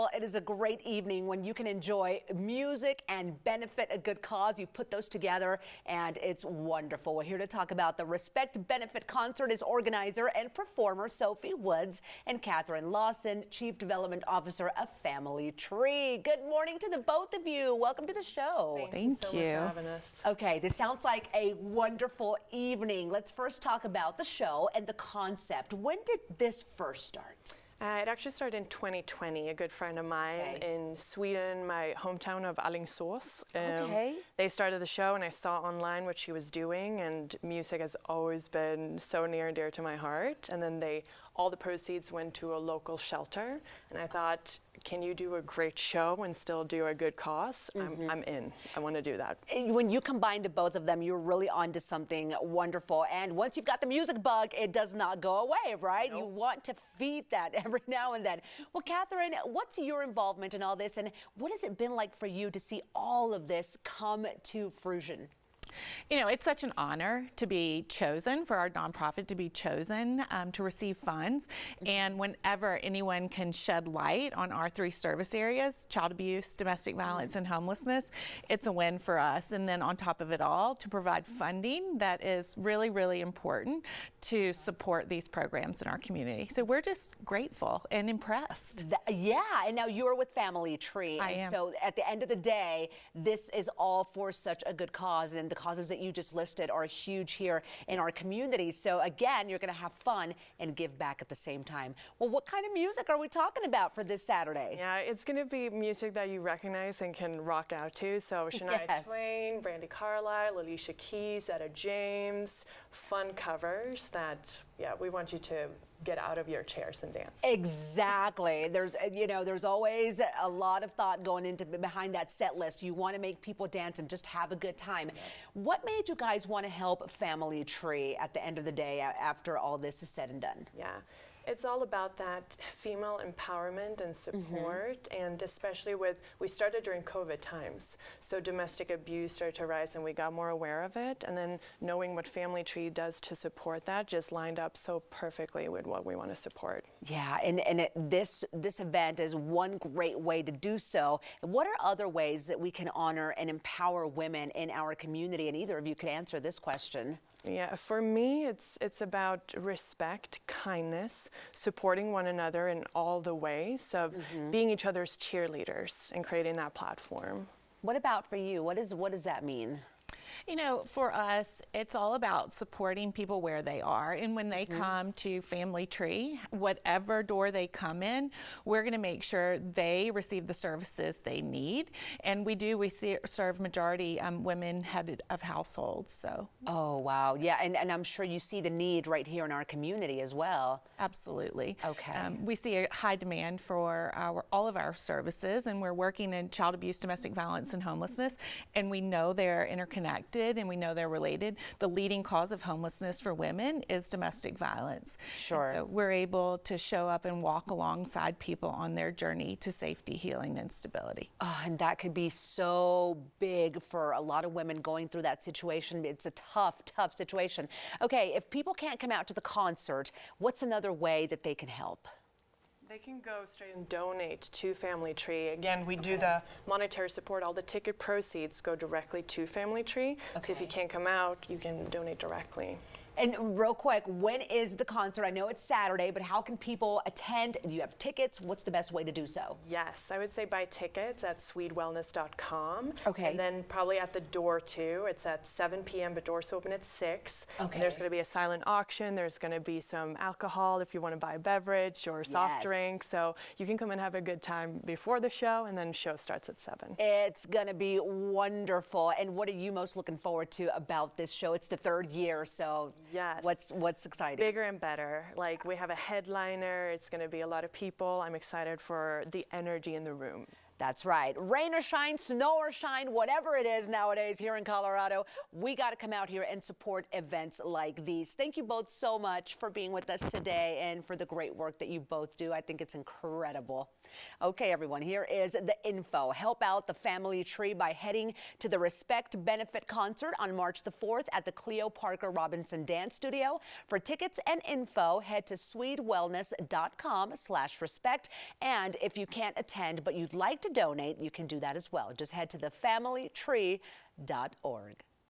Well, it is a great evening when you can enjoy music and benefit a good cause. You put those together and it's wonderful. We're here to talk about the Respect Benefit Concert. Is organizer and performer Sophie Woods and Catherine Lawson, Chief Development Officer of Family Tree. Good morning to the both of you. Welcome to the show. Thank you so much for having us. Okay, this sounds like a wonderful evening. Let's first talk about the show and the concept. When did this first start? It actually started in 2020. A good friend of mine in Sweden, my hometown of Alingsås. They started the show and I saw online what she was doing, and music has always been so near and dear to my heart. And then all the proceeds went to a local shelter, and I thought, can you do a great show and still do a good cause? I'm in. I want to do that. When you combine the both of them, you're really onto something wonderful. And once you've got the music bug, it does not go away, right? Nope. You want to feed that every now and then. Well, Catherine, what's your involvement in all this, and what has it been like for you to see all of this come to fruition? You know, it's such an honor to be chosen, for our nonprofit to be chosen to receive funds. And whenever anyone can shed light on our three service areas, child abuse, domestic violence, and homelessness, it's a win for us. And then on top of it all, to provide funding that is really, really important to support these programs in our community. So we're just grateful and impressed. Yeah, and now you're with Family Tree. I am. So at the end of the day, this is all for such a good cause, and the causes that you just listed are huge here in our community. So again, you're going to have fun and give back at the same time. Well, what kind of music are we talking about for this Saturday? Yeah, it's going to be music that you recognize and can rock out to. So Shania Twain, Brandy Carlisle, Alicia Keys, Etta James, fun covers that, we want you to get out of your chairs and dance. Exactly. There's always a lot of thought going into behind that set list. You want to make people dance and just have a good time. What made you guys want to help Family Tree at the end of the day after all this is said and done? Yeah. It's all about that female empowerment and support, and especially we started during COVID times, so domestic abuse started to rise and we got more aware of it, and then knowing what Family Tree does to support that just lined up so perfectly with what we want to support. Yeah, and this event is one great way to do so. What are other ways that we can honor and empower women in our community? And either of you could answer this question. Yeah, for me, it's about respect, kindness, supporting one another in all the ways of being each other's cheerleaders and creating that platform. What about for you? What does that mean? You know, for us, it's all about supporting people where they are. And when they come to Family Tree, whatever door they come in, we're going to make sure they receive the services they need. And we serve majority women headed of households. So. Oh, wow. Yeah, and I'm sure you see the need right here in our community as well. Absolutely. Okay. We see a high demand for all of our services, and we're working in child abuse, domestic violence, and homelessness, and we know they're interconnected and we know they're related. The leading cause of homelessness for women is domestic violence. Sure. And so we're able to show up and walk alongside people on their journey to safety, healing, and stability. Oh, and that could be so big for a lot of women going through that situation. It's a tough, tough situation. Okay, if people can't come out to the concert, what's another way that they can help? They can go straight and donate to Family Tree. Again, we do the monetary support. All the ticket proceeds go directly to Family Tree. So if you can't come out, you can donate directly. And real quick, when is the concert? I know it's Saturday, but how can people attend? Do you have tickets? What's the best way to do so? Yes, I would say buy tickets at swedewellness.com. Okay. And then probably at the door too. It's at 7 p.m., but doors open at 6. Okay. And there's going to be a silent auction. There's going to be some alcohol if you want to buy a beverage or soft drink. So you can come and have a good time before the show, and then the show starts at 7. It's going to be wonderful. And what are you most looking forward to about this show? It's the 3rd year, so yes. What's exciting? Bigger and better. Like, we have a headliner. It's going to be a lot of people. I'm excited for the energy in the room. That's right. Rain or shine, snow or shine, whatever it is nowadays here in Colorado, we got to come out here and support events like these. Thank you both so much for being with us today and for the great work that you both do. I think it's incredible. Okay, everyone, here is the info. Help out the family tree by heading to the Respect Benefit Concert on March the 4th at the Cleo Parker Robinson Dance Studio. For tickets and info, head to swedewellness.com/respect. And if you can't attend but you'd like to donate, you can do that as well. Just head to thefamilytree.org.